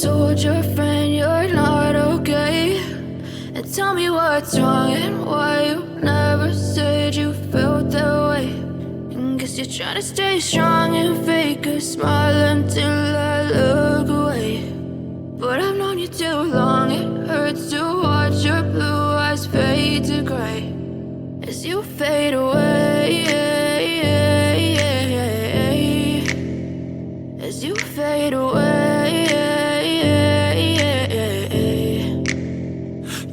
told your friend you're not okay? And tell me what's wrong and why you never said you felt that way. And guess you're trying to stay strong and fake a smile until I look away. But I've known you too long, it hurts to watch your blue eyes fade to gray as you fade away, as you fade away.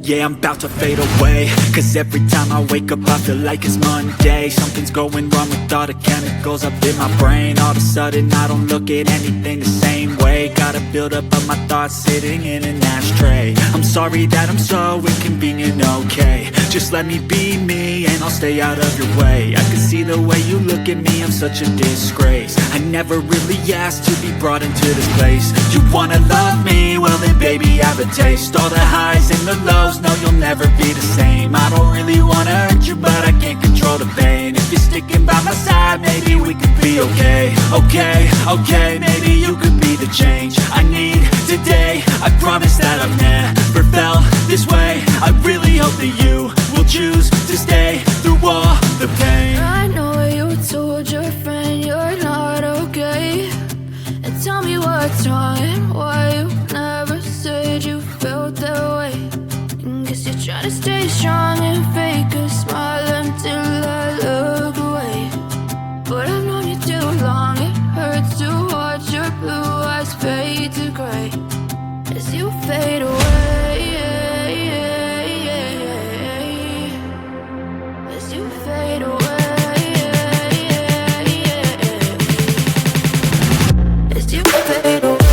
Yeah, I'm about to fade away, cause every time I wake up I feel like it's Monday. Something's going wrong with all the chemicals up in my brain. All of a sudden I don't look at anything the same way. Got a buildup of my thoughts sitting in an ashtray. I'm sorry that I'm so inconvenient, okay? Just let me be me and I'll stay out of your way. I can see the way you look at me, I'm such a disgrace. I never really asked to be brought into this place. You wanna love me? Well then baby have a taste. All the highs and the lows, no you'll never be the same. I don't really wanna hurt you but I can't control the pain. If you're sticking by my side maybe we could be okay. Okay, maybe you could be the change I need today. I promise that I've never felt this way. I really hope that you will choose to stay through all the pain. I know you told your friend you're not okay. And tell me what's wrong and why you never said you felt that way. And guess you're trying to stay strong and fake a smile until I look away. But I've known you too long, it hurts to watch your blue eyes fade to gray as you fade away, as you fade away, as you fade away.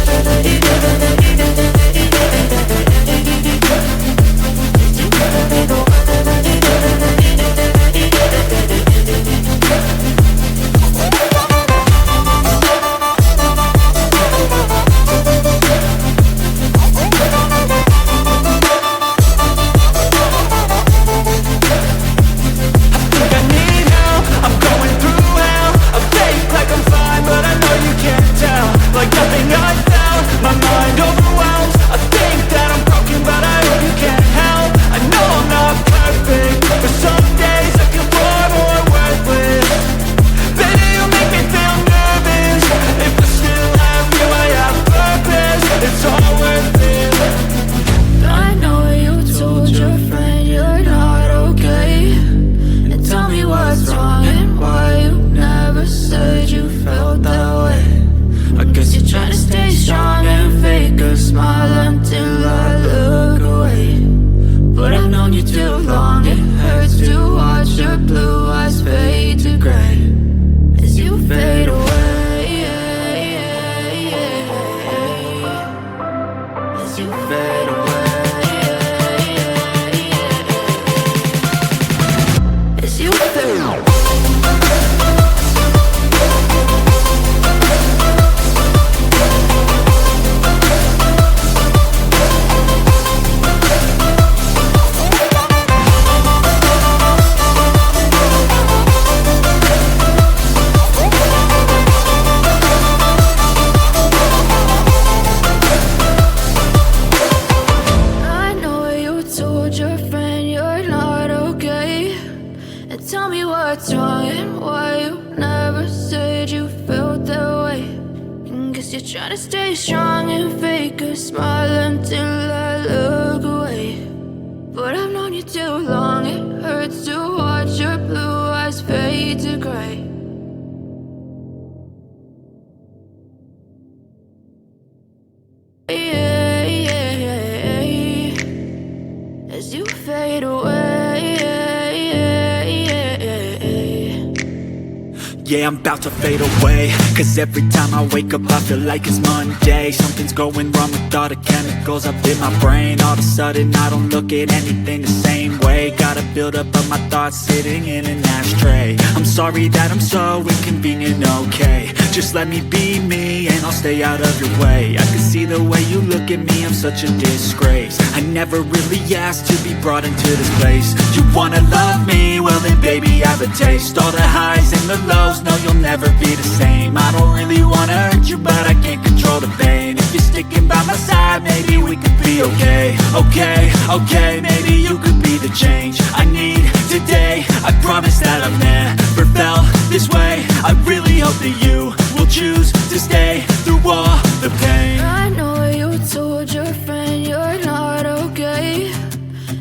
Yeah, I'm about to fade away, cause every time I wake up I feel like it's Monday. Something's going wrong with all the chemicals up in my brain. All of a sudden I don't look at anything the same way. Got a buildup of my thoughts sitting in an ashtray. I'm sorry that I'm so inconvenient, okay? Just let me be me and I'll stay out of your way. I can see the way you look at me, I'm such a disgrace. I never really asked to be brought into this place. You wanna love me? Well then baby have a taste. All the highs and the lows, no you'll never be the same. I don't really wanna hurt you but I can't control the pain. If you're sticking by my side that maybe we could be okay. Okay, okay, maybe you could be the change I need today. I promise that I've never felt this way. I really hope that you will choose to stay through all the pain. I know you told your friend you're not okay,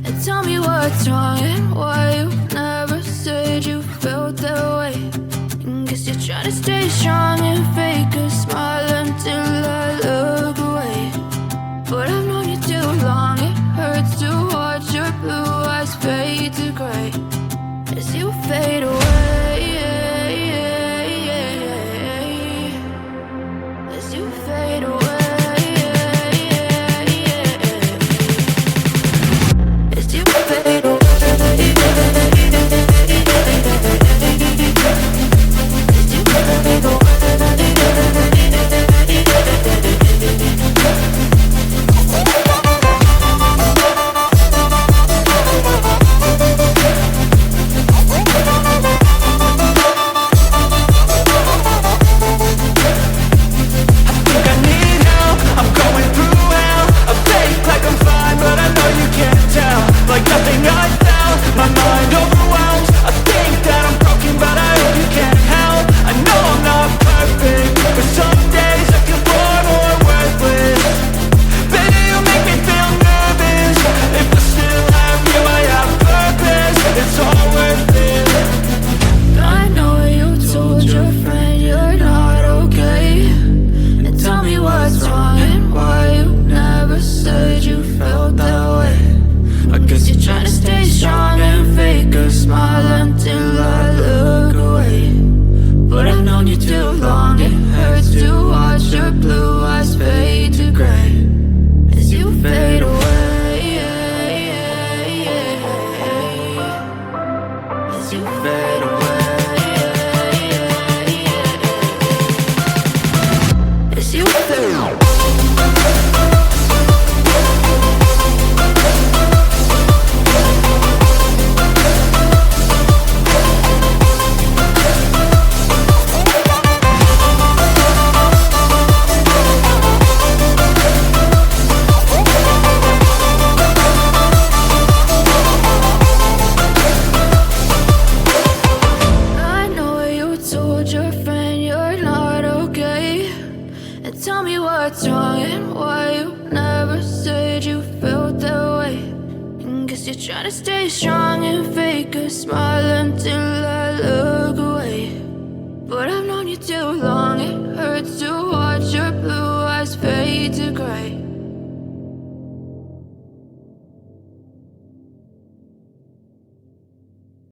and tell me what's wrong and why you never said you felt that way. And guess you're trying to stay strong and fake a smile until I look away. But I've known you too long, it hurts to watch your blue eyes fade to gray as you fade away. As you fade away. As you fade away. Tell me what's wrong and why you never said you felt that way. And guess you're trying to stay strong and fake a smile until I look away. But I've known you too long, it hurts to watch your blue eyes fade to gray